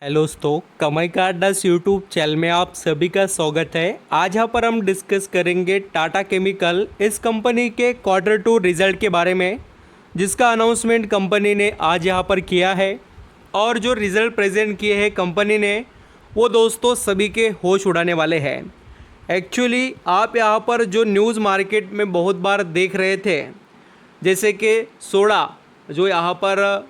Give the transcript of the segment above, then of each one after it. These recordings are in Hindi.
हेलो दोस्तों, कमाई का अड्डा यूट्यूब चैनल में आप सभी का स्वागत है। आज यहाँ पर हम डिस्कस करेंगे टाटा केमिकल इस कंपनी के क्वार्टर 2 रिजल्ट के बारे में, जिसका अनाउंसमेंट कंपनी ने आज यहाँ पर किया है। और जो रिज़ल्ट प्रेजेंट किए हैं कंपनी ने, वो दोस्तों सभी के होश उड़ाने वाले हैं। एक्चुअली आप यहाँ पर जो न्यूज़ मार्केट में बहुत बार देख रहे थे, जैसे कि सोडा, जो यहाँ पर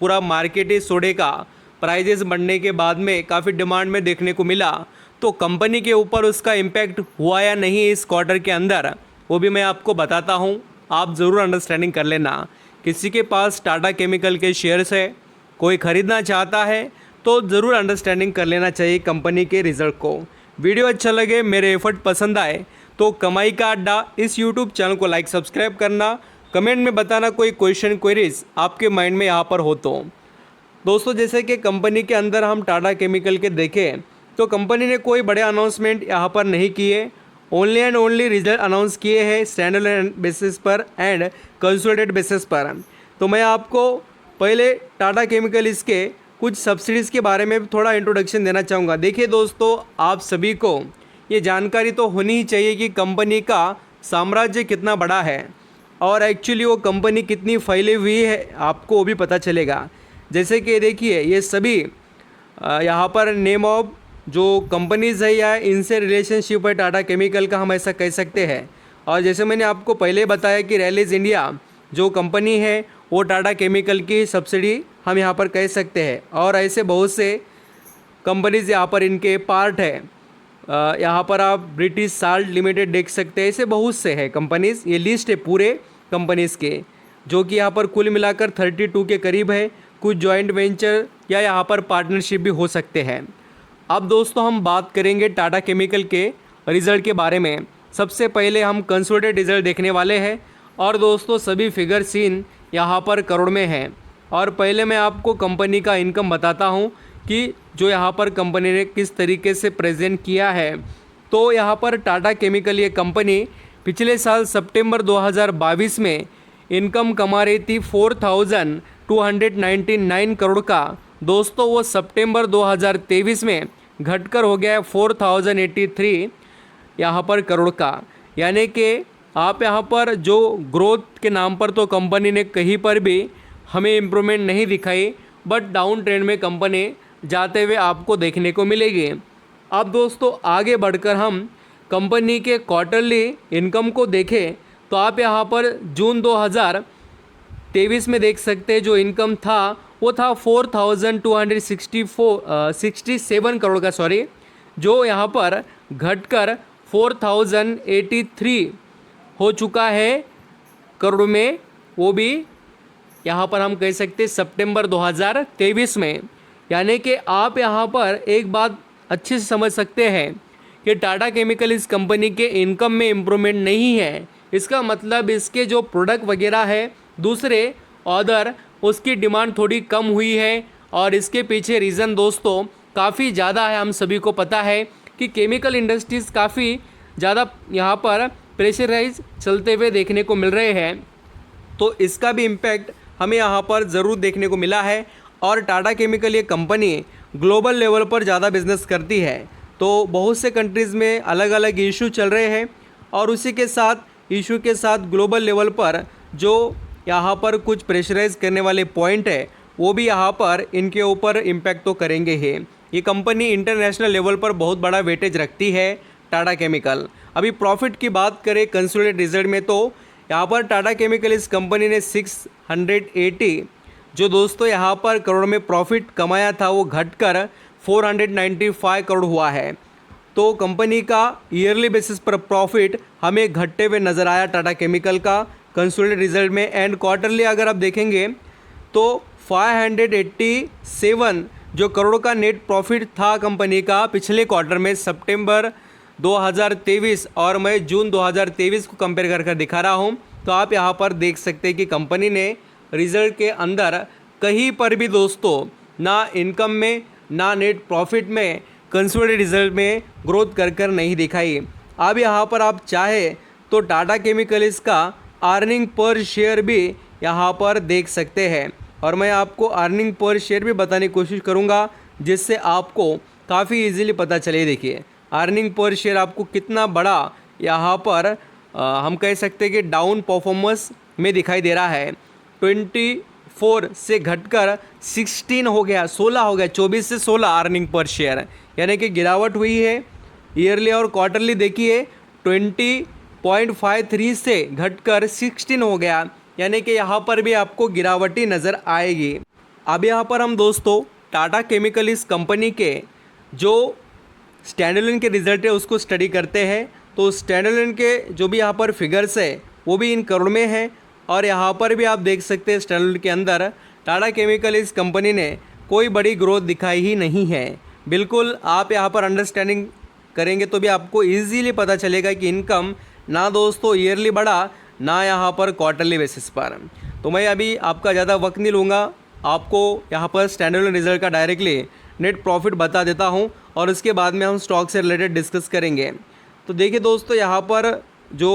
पूरा मार्केट ही सोडे का प्राइजेस बढ़ने के बाद में काफ़ी डिमांड में देखने को मिला, तो कंपनी के ऊपर उसका इम्पैक्ट हुआ या नहीं इस क्वार्टर के अंदर, वो भी मैं आपको बताता हूँ। आप ज़रूर अंडरस्टैंडिंग कर लेना। किसी के पास टाटा केमिकल के शेयर्स है, कोई ख़रीदना चाहता है, तो ज़रूर अंडरस्टैंडिंग कर लेना चाहिए कंपनी के रिज़ल्ट को। वीडियो अच्छा लगे, मेरे एफर्ट पसंद आए, तो कमाई का अड्डा इस यूट्यूब चैनल को लाइक सब्सक्राइब करना। कमेंट में बताना कोई क्वेश्चन क्वेरीज आपके माइंड में यहाँ पर हो तो। दोस्तों, जैसे कि कंपनी के अंदर हम टाटा केमिकल के देखें तो कंपनी ने कोई बड़े अनाउंसमेंट यहाँ पर नहीं किए, only and only result announce किए हैं स्टैंडअलोन बेसिस पर एंड कंसोलिडेटेड बेसिस पर। तो मैं आपको पहले टाटा केमिकल इसके कुछ सब्सिडीज़ के बारे में थोड़ा इंट्रोडक्शन देना चाहूँगा। देखिए दोस्तों, आप सभी को ये जानकारी तो होनी ही चाहिए कि कंपनी का साम्राज्य कितना बड़ा है और एक्चुअली वो कंपनी कितनी फैली हुई है, आपको वो भी पता चलेगा। जैसे कि देखिए, ये सभी यहाँ पर नेम ऑफ जो कंपनीज़ है या इनसे रिलेशनशिप है टाटा केमिकल का, हम ऐसा कह सकते हैं। और जैसे मैंने आपको पहले बताया कि रैलीज इंडिया जो कंपनी है वो टाटा केमिकल की सब्सिडी हम यहाँ पर कह सकते हैं। और ऐसे बहुत से कंपनीज़ यहाँ पर इनके पार्ट है। यहाँ पर आप ब्रिटिश साल्ट लिमिटेड देख सकते हैं, ऐसे बहुत से हैं कंपनीज़। ये लिस्ट है पूरे कंपनीज़ के, जो कि यहाँ पर कुल मिलाकर 32 के करीब है। कुछ जॉइंट वेंचर या यहाँ पर पार्टनरशिप भी हो सकते हैं। अब दोस्तों, हम बात करेंगे टाटा केमिकल के रिज़ल्ट के बारे में। सबसे पहले हम कंसोलिडेटेड रिज़ल्ट देखने वाले हैं और दोस्तों सभी फिगर सीन यहाँ पर करोड़ में हैं। और पहले मैं आपको कंपनी का इनकम बताता हूँ कि जो यहाँ पर कंपनी ने किस तरीके से प्रेजेंट किया है। तो यहाँ पर टाटा केमिकल ये कंपनी पिछले साल सितंबर 2022 में इनकम कमा रही थी 4,299 करोड़ का। दोस्तों, वो सितंबर 2023 में घटकर हो गया है 4,083 यहाँ पर करोड़ का। यानी कि आप यहाँ पर जो ग्रोथ के नाम पर तो कंपनी ने कहीं पर भी हमें इम्प्रूवमेंट नहीं दिखाई, बट डाउन ट्रेंड में कंपनी जाते हुए आपको देखने को मिलेगी। अब दोस्तों, आगे बढ़कर हम कंपनी के क्वार्टरली इनकम को देखें तो आप यहाँ पर जून 2023 में देख सकते हैं जो इनकम था वो था 4,267 करोड़ का, जो यहाँ पर घटकर 4,083 हो चुका है करोड़ में। वो भी यहाँ पर हम कह सकते हैं सितंबर 2023 में। यानी कि आप यहाँ पर एक बात अच्छे से समझ सकते हैं कि टाटा केमिकल इस कंपनी के इनकम में इम्प्रूवमेंट नहीं है। इसका मतलब इसके जो प्रोडक्ट वगैरह है दूसरे अदर, उसकी डिमांड थोड़ी कम हुई है। और इसके पीछे रीज़न दोस्तों काफ़ी ज़्यादा है। हम सभी को पता है कि केमिकल इंडस्ट्रीज़ काफ़ी ज़्यादा यहाँ पर प्रेशराइज चलते हुए देखने को मिल रहे हैं, तो इसका भी इम्पैक्ट हमें यहाँ पर ज़रूर देखने को मिला है। और टाटा केमिकल ये कंपनी ग्लोबल लेवल पर ज़्यादा बिजनेस करती है, तो बहुत से कंट्रीज़ में अलग अलग इशू चल रहे हैं और उसी के साथ इशू के साथ ग्लोबल लेवल पर जो यहाँ पर कुछ प्रेशराइज करने वाले पॉइंट है वो भी यहाँ पर इनके ऊपर इम्पैक्ट तो करेंगे ही। ये कंपनी इंटरनेशनल लेवल पर बहुत बड़ा वेटेज रखती है टाटा केमिकल। अभी प्रॉफिट की बात करें कंसोलिडेटेड रिजल्ट में, तो यहाँ पर टाटा केमिकल इस कंपनी ने 680 जो दोस्तों यहाँ पर करोड़ में प्रॉफिट कमाया था, वो घटकर 495 करोड़ हुआ है। तो कंपनी का ईयरली बेसिस पर प्रॉफिट हमें घटते हुए नज़र आया टाटा केमिकल का कंसोलिडेटेड रिजल्ट में। एंड क्वार्टरली अगर आप देखेंगे तो 587 जो करोड़ का नेट प्रॉफिट था कंपनी का पिछले क्वार्टर में सितंबर 2023, और मैं जून 2023 को कंपेयर कर दिखा रहा हूँ। तो आप यहाँ पर देख सकते हैं कि कंपनी ने रिज़ल्ट के अंदर कहीं पर भी दोस्तों ना इनकम में ना नेट प्रॉफिट में कंसोलिडेटेड रिजल्ट में ग्रोथ कर नहीं दिखाई। अब यहाँ पर आप चाहे तो टाटा केमिकल इसका अर्निंग पर शेयर भी यहाँ पर देख सकते हैं, और मैं आपको अर्निंग पर शेयर भी बताने की कोशिश करूँगा जिससे आपको काफ़ी इजीली पता चले। देखिए अर्निंग पर शेयर आपको कितना बड़ा यहाँ पर हम कह सकते हैं कि डाउन परफॉर्मेंस में दिखाई दे रहा है। 24 से घटकर 16 हो गया, 16 हो गया, 24 से 16 अर्निंग पर शेयर, यानी कि गिरावट हुई है। ईयरली और क्वार्टरली देखिए 20.53 से घटकर 16 हो गया, यानी कि यहाँ पर भी आपको गिरावटी नज़र आएगी। अब यहाँ पर हम दोस्तों टाटा केमिकल इस कंपनी के जो स्टैंडअलोन के रिजल्ट है उसको स्टडी करते हैं। तो स्टैंडअलोन के जो भी यहाँ पर फिगर्स है वो भी इन करोड़ में है, और यहाँ पर भी आप देख सकते हैं स्टैंडअलोन के अंदर टाटा केमिकल इस कंपनी ने कोई बड़ी ग्रोथ दिखाई ही नहीं है। बिल्कुल आप यहाँ पर अंडरस्टैंडिंग करेंगे तो भी आपको ईजीली पता चलेगा कि इनकम ना दोस्तों ईयरली बढ़ा, ना यहाँ पर क्वार्टरली बेसिस पर। तो मैं अभी आपका ज़्यादा वक्त नहीं लूँगा, आपको यहाँ पर स्टैंडअलोन रिजल्ट का डायरेक्टली नेट प्रॉफिट बता देता हूँ, और उसके बाद में हम स्टॉक से रिलेटेड डिस्कस करेंगे। तो देखिए दोस्तों यहाँ पर जो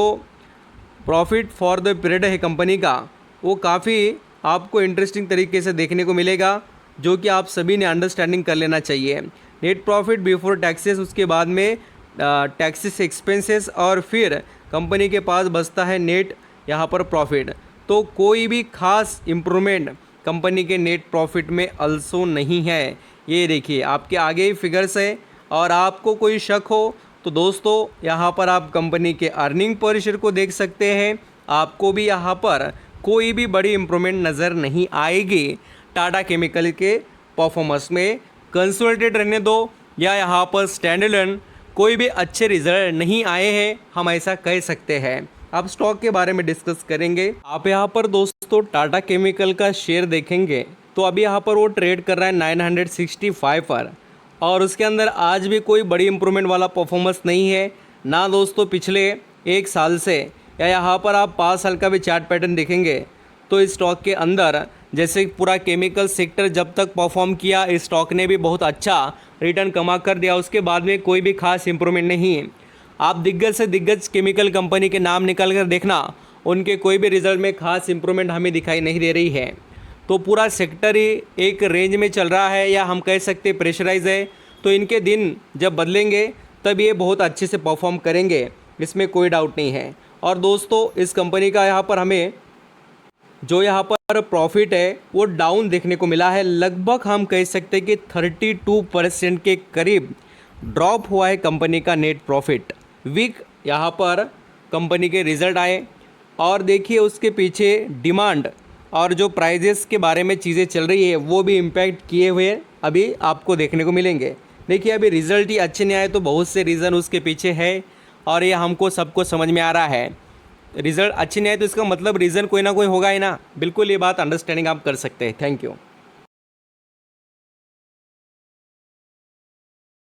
प्रॉफिट फॉर द पीरियड है कंपनी का, वो काफ़ी आपको इंटरेस्टिंग तरीके से देखने को मिलेगा, जो कि आप सभी ने अंडरस्टैंडिंग कर लेना चाहिए। नेट प्रॉफिट बिफोर टैक्सेस, उसके बाद में टैक्सेस एक्सपेंसेस, और फिर कंपनी के पास बचता है नेट यहाँ पर प्रॉफिट। तो कोई भी खास इम्प्रूवमेंट कंपनी के नेट प्रॉफिट में अल्सो नहीं है। ये देखिए आपके आगे ही फिगर्स है, और आपको कोई शक हो तो दोस्तों यहाँ पर आप कंपनी के अर्निंग पर शेयर को देख सकते हैं। आपको भी यहाँ पर कोई भी बड़ी इम्प्रूवमेंट नज़र नहीं आएगी टाटा केमिकल के परफॉर्मेंस में। कंसोलिडेटेड रहने दो, या यहाँ पर स्टैंडअलोन कोई भी अच्छे रिजल्ट नहीं आए हैं, हम ऐसा कह सकते हैं। अब स्टॉक के बारे में डिस्कस करेंगे। आप यहाँ पर दोस्तों टाटा केमिकल का शेयर देखेंगे तो अभी यहाँ पर वो ट्रेड कर रहा है 965 पर, और उसके अंदर आज भी कोई बड़ी इंप्रूवमेंट वाला परफॉर्मेंस नहीं है ना दोस्तों पिछले एक साल से, या यहाँ पर आप 5 साल का भी चार्ट पैटर्न देखेंगे तो इस स्टॉक के अंदर जैसे पूरा केमिकल सेक्टर जब तक परफॉर्म किया, इस स्टॉक ने भी बहुत अच्छा रिटर्न कमा कर दिया, उसके बाद में कोई भी खास इंप्रूवमेंट नहीं। आप दिग्गज से दिग्गज केमिकल कंपनी के नाम निकल कर देखना, उनके कोई भी रिजल्ट में खास इंप्रूवमेंट हमें दिखाई नहीं दे रही है। तो पूरा सेक्टर ही एक रेंज में चल रहा है, या हम कह सकते प्रेशराइज है। तो इनके दिन जब बदलेंगे तब ये बहुत अच्छे से परफॉर्म करेंगे, इसमें कोई डाउट नहीं है। और दोस्तों इस कंपनी का यहाँ पर हमें जो यहाँ पर प्रॉफिट है वो डाउन देखने को मिला है, लगभग हम कह सकते हैं कि 32% के करीब ड्रॉप हुआ है कंपनी का नेट प्रॉफिट। वीक यहाँ पर कंपनी के रिजल्ट आए, और देखिए उसके पीछे डिमांड और जो प्राइजेस के बारे में चीज़ें चल रही है वो भी इम्पैक्ट किए हुए अभी आपको देखने को मिलेंगे। देखिए अभी रिज़ल्ट ही अच्छे नहीं आए तो बहुत से रीज़न उसके पीछे है, और ये हमको सबको समझ में आ रहा है। रिज़ल्ट अच्छे नहीं आए तो इसका मतलब रीज़न कोई ना कोई होगा ही ना। बिल्कुल ये बात अंडरस्टैंडिंग आप कर सकते हैं। Thank you.